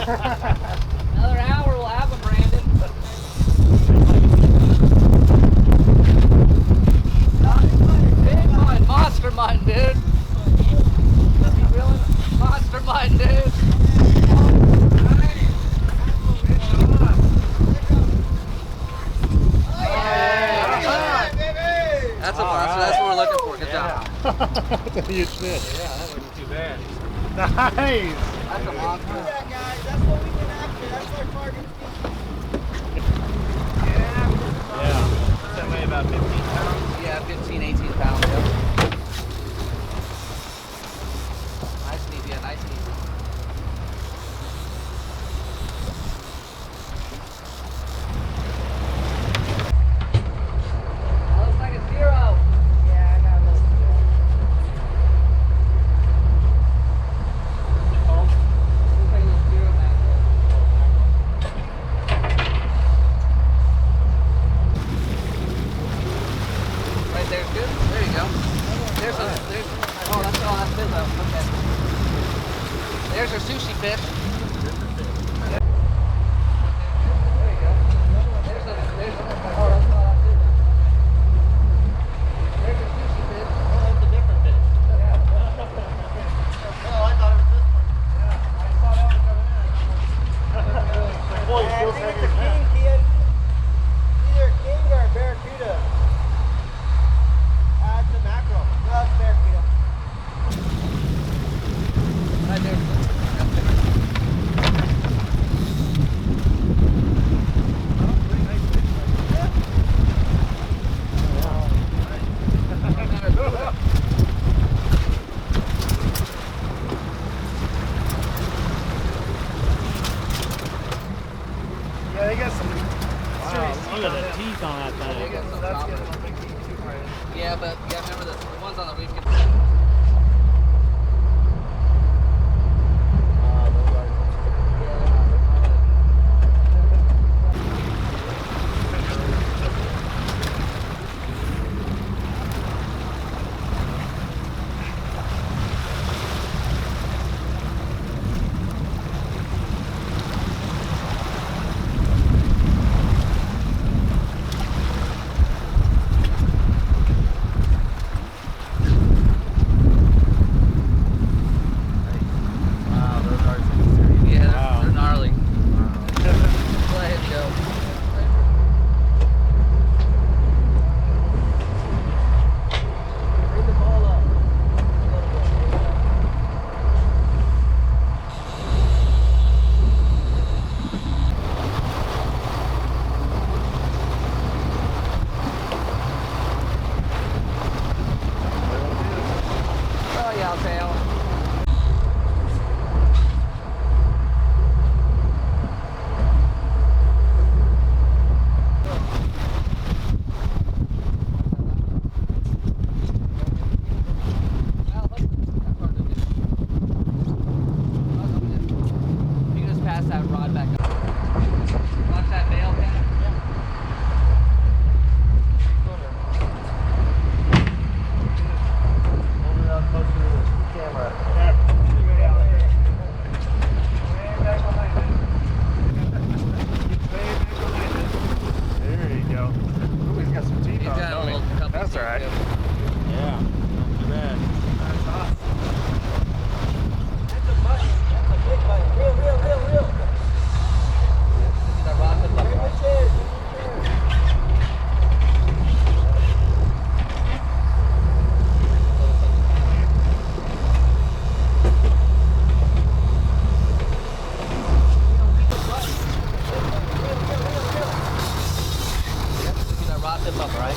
Another hour we'll have them, Brandon. Big mine, monster mine, dude. Monster mine, dude. That's a monster. That's what we're looking for. Good job. That's a huge fish. Yeah, that wasn't too bad. Nice. That's a monster. Yeah, guys, that's what we've been after. That's our target species. Yeah. That weigh about 15 pounds. Yeah, 15, 18 pounds. Yep. Nice and easy. Yeah, nice and easy. That looks like a 0. Yeah, I got a little. Looks like a little 0 back there. Right there's good. There you go. There's a, oh, that's Bizzo. Okay. There's our sushi fish. There you go. There's a, oh, that's not our Bizzo. There's a sushi fish. Oh, that's a different fish. Oh, I thought it was this one. Boy, I feels think heavy it's a as that. king, kid. Either a king or a barracuda. It's a mackerel. No, it's a barracuda. Right there. Yeah, they got some. Wow, look at the teeth on that They thing. got some That's top getting of a it. big piece too, right? Yeah, but yeah, remember the ones on the reef get Wow, those are some serious. yeah, Wow. they're gnarly. Wow. Go ahead, Joe. Bring the ball up. Oh yeah, I'll tail. You can just pass that rod back up. Watch that bail, Ken. Hold it up closer to the camera. There you go. Ooh, he's got some teeth He's on, got a don't he? little couple That's teeth, alright. yeah. Yeah, not too bad. That's awesome. That's a button. That's a big button. Real. See that rod flip up? Bring the chairs. Bring the chairs. See that rod flip up, all right?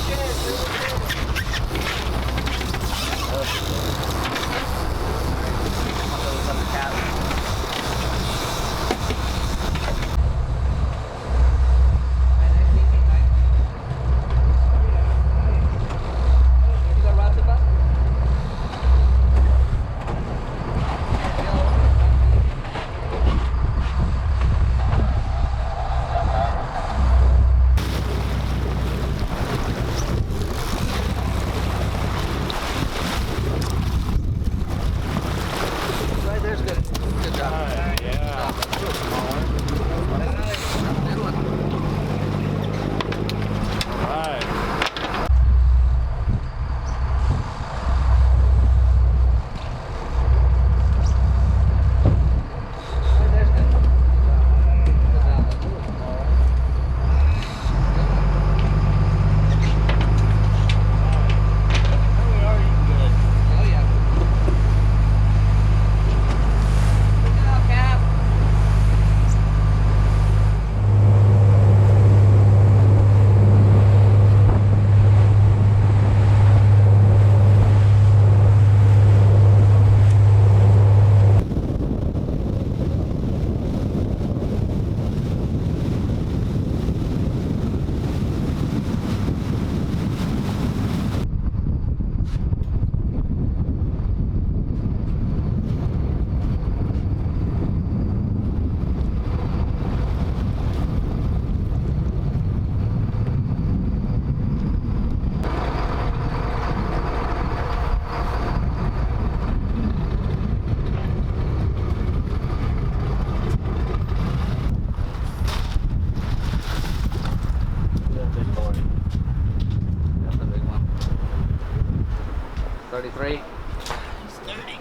33? He's 30.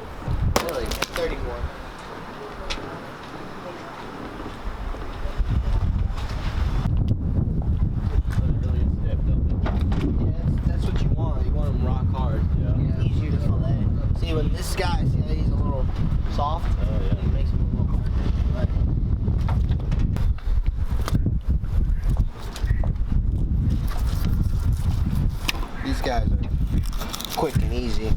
Really? 34. That's what you want. You want them rock hard. Yeah. Easier to fillet. See, when this guy, see how he's a little soft? Oh, yeah. It makes him a little harder to fillet. These guys are quick and easy.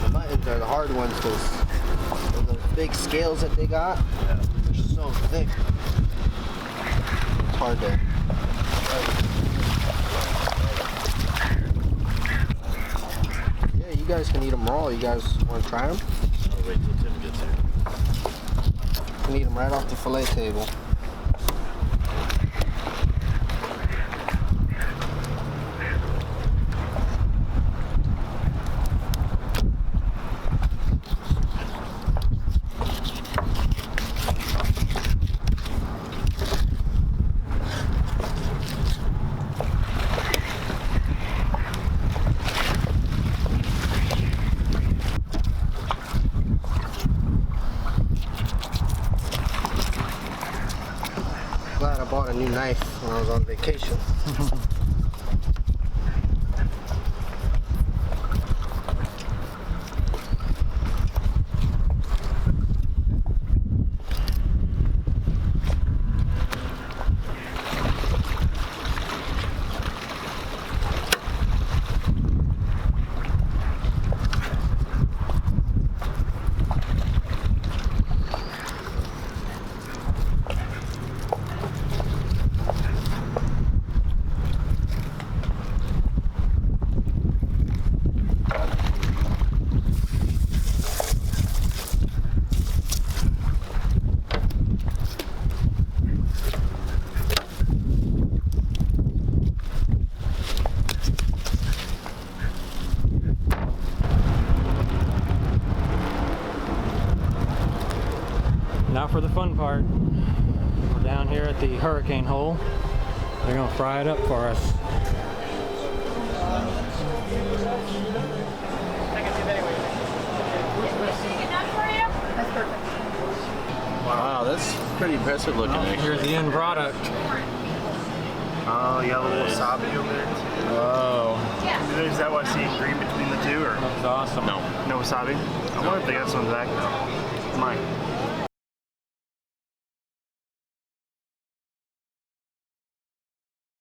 The muttons are the hard ones because of the big scales that they got. Yeah. They're so thick. It's hard to. Yeah, you guys can eat them raw. You guys want to try them? I'll wait till Tim gets here. You can eat them right off the fillet table. Glad I bought a new knife when I was on vacation. Now for the fun part. We're down here at the hurricane hole. They're gonna fry it up for us. Wow, that's pretty impressive looking, actually. Here's the end product. Oh, you got a little wasabi over there. Oh. Is that what I see green between the two, or That's awesome. No. no wasabi? I wonder if they got some back though. Mine.